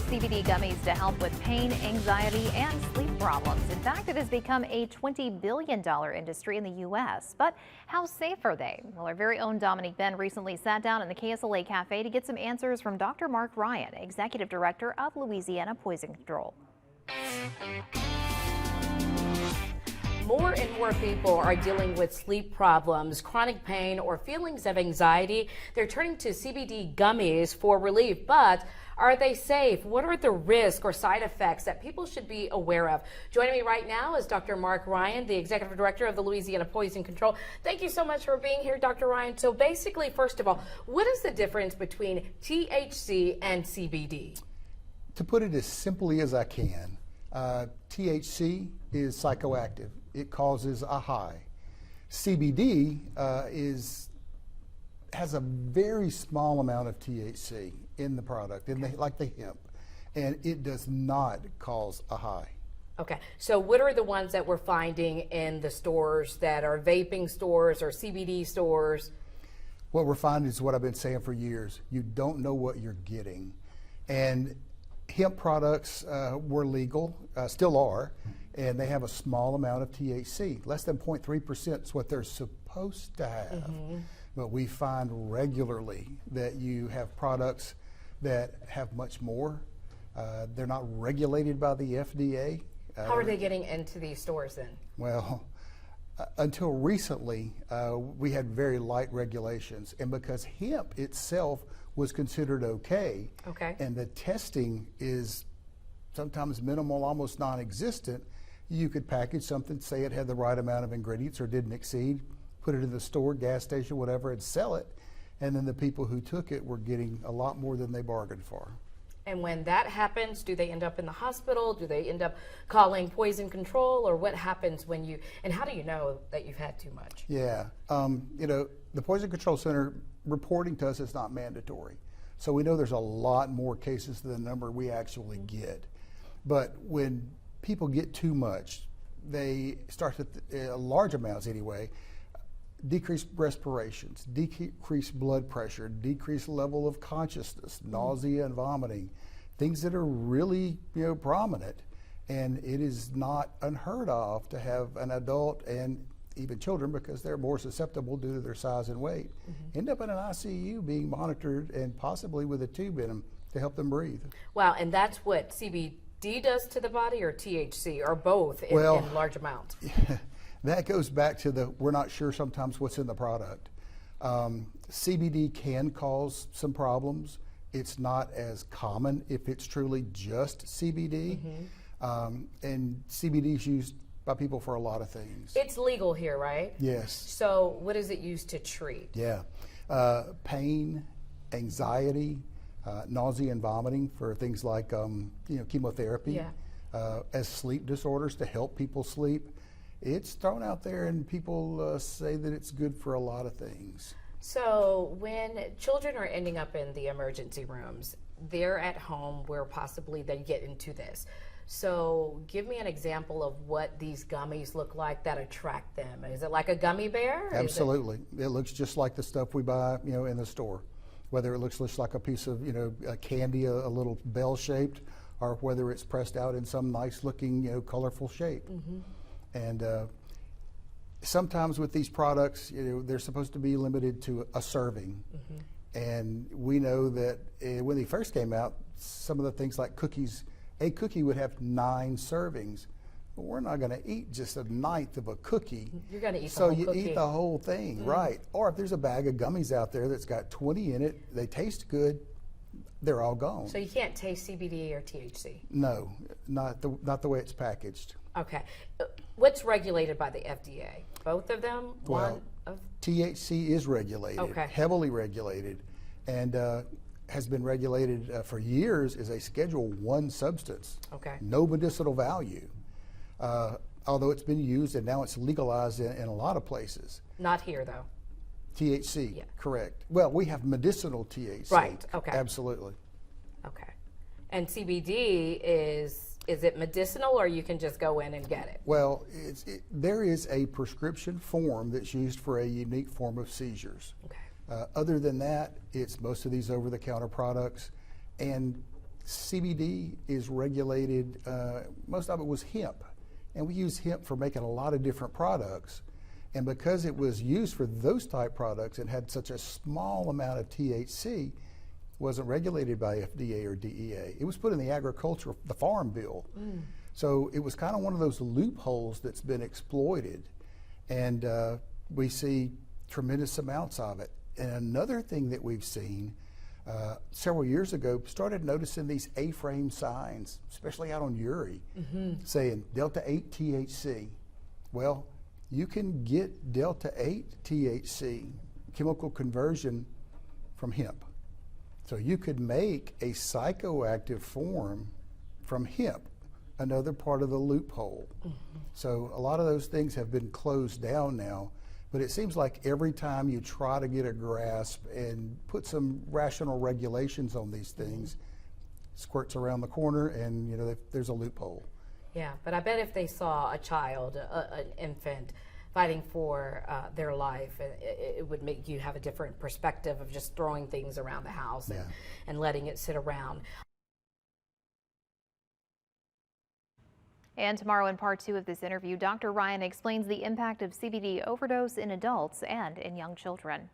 CBD gummies to help with pain, anxiety, and sleep problems. In fact, it has become a $20 billion industry in the U.S. But how safe are they? Well, our very own Dominique Ben recently sat down in the KSLA Cafe to get some answers from Dr. Mark Ryan, Executive Director of Louisiana Poison Control. More and more people are dealing with sleep problems, chronic pain, or feelings of anxiety. They're turning to CBD gummies for relief, but are they safe? What are the risks or side effects that people should be aware of? Joining me right now is Dr. Mark Ryan, the Executive Director of the Louisiana Poison Control. Thank you so much for being here, Dr. Ryan. So basically, first of all, what is the difference between THC and CBD? To put it as simply as I can, THC is psychoactive. It causes a high. CBD has a very small amount of THC in the product, like the hemp, and it does not cause a high. Okay, so what are the ones that we're finding in the stores that are vaping stores or CBD stores? What we're finding is what I've been saying for years. You don't know what you're getting. And hemp products were legal, still are, and they have a small amount of THC. Less than 0.3% is what they're supposed to have. Mm-hmm. But we find regularly that you have products that have much more. They're not regulated by the FDA. How are they getting into these stores then? Well, until recently, we had very light regulations. And because hemp itself was considered okay, and the testing is sometimes minimal, almost non-existent, you could package something, say it had the right amount of ingredients or didn't exceed, put it in the store, gas station, whatever, and sell it. And then the people who took it were getting a lot more than they bargained for. And when that happens, do they end up in the hospital? Do they end up calling poison control? Or what happens when you, and how do you know that you've had too much? Yeah, you know, the Poison Control Center reporting to us is not mandatory. So we know there's a lot more cases than the number we actually get. But when people get too much, they start to, large amounts anyway, decreased respirations, decreased blood pressure, decreased level of consciousness, nausea and vomiting, things that are really, prominent. And it is not unheard of to have an adult and even children, because they're more susceptible due to their size and weight, end up in an ICU being monitored and possibly with a tube in them to help them breathe. Wow, and that's what CBD does to the body, or THC, or both in large amounts? That goes back to we're not sure sometimes what's in the product. CBD can cause some problems. It's not as common if it's truly just CBD. And CBD is used by people for a lot of things. It's legal here, right? Yes. So what is it used to treat? Yeah. Pain, anxiety, nausea and vomiting for things like chemotherapy, as sleep disorders to help people sleep. It's thrown out there, and people say that it's good for a lot of things. So when children are ending up in the emergency rooms, they're at home where possibly they get into this. So give me an example of what these gummies look like that attract them. Is it like a gummy bear? Absolutely. It looks just like the stuff we buy, in the store. Whether it looks just like a piece of, a candy, a little bell-shaped, or whether it's pressed out in some nice-looking, colorful shape. And sometimes with these products, they're supposed to be limited to a serving. And we know that when they first came out, some of the things like cookies, a cookie would have 9 servings. But we're not going to eat just a ninth of a cookie. You're going to eat the whole cookie. So you eat the whole thing, right? Or if there's a bag of gummies out there that's got 20 in it, they taste good, they're all gone. So you can't taste CBD or THC? No, not the way it's packaged. Okay. What's regulated by the FDA? Both of them? Well, THC is regulated, heavily regulated, and has been regulated for years as a Schedule I substance. No medicinal value, although it's been used and now it's legalized in a lot of places. Not here, though. THC, correct. Well, we have medicinal THC. Right, Absolutely. Okay. And CBD is it medicinal, or you can just go in and get it? Well, there is a prescription form that's used for a unique form of seizures. Other than that, it's most of these over-the-counter products. And CBD is regulated, most of it was hemp. And we use hemp for making a lot of different products. And because it was used for those type products and had such a small amount of THC, wasn't regulated by FDA or DEA. It was put in the Farm Bill. So it was kind of one of those loopholes that's been exploited. And we see tremendous amounts of it. And another thing that we've seen several years ago, started noticing these A-frame signs, especially out on Uri, saying Delta 8 THC. Well, you can get Delta 8 THC chemical conversion from hemp. So you could make a psychoactive form from hemp, another part of the loophole. So a lot of those things have been closed down now, but it seems like every time you try to get a grasp and put some rational regulations on these things, squirts around the corner and there's a loophole. Yeah, but I bet if they saw a child, an infant, fighting for their life, it would make you have a different perspective of just throwing things around the house and letting it sit around. And tomorrow in part 2 of this interview, Dr. Ryan explains the impact of CBD overdose in adults and in young children.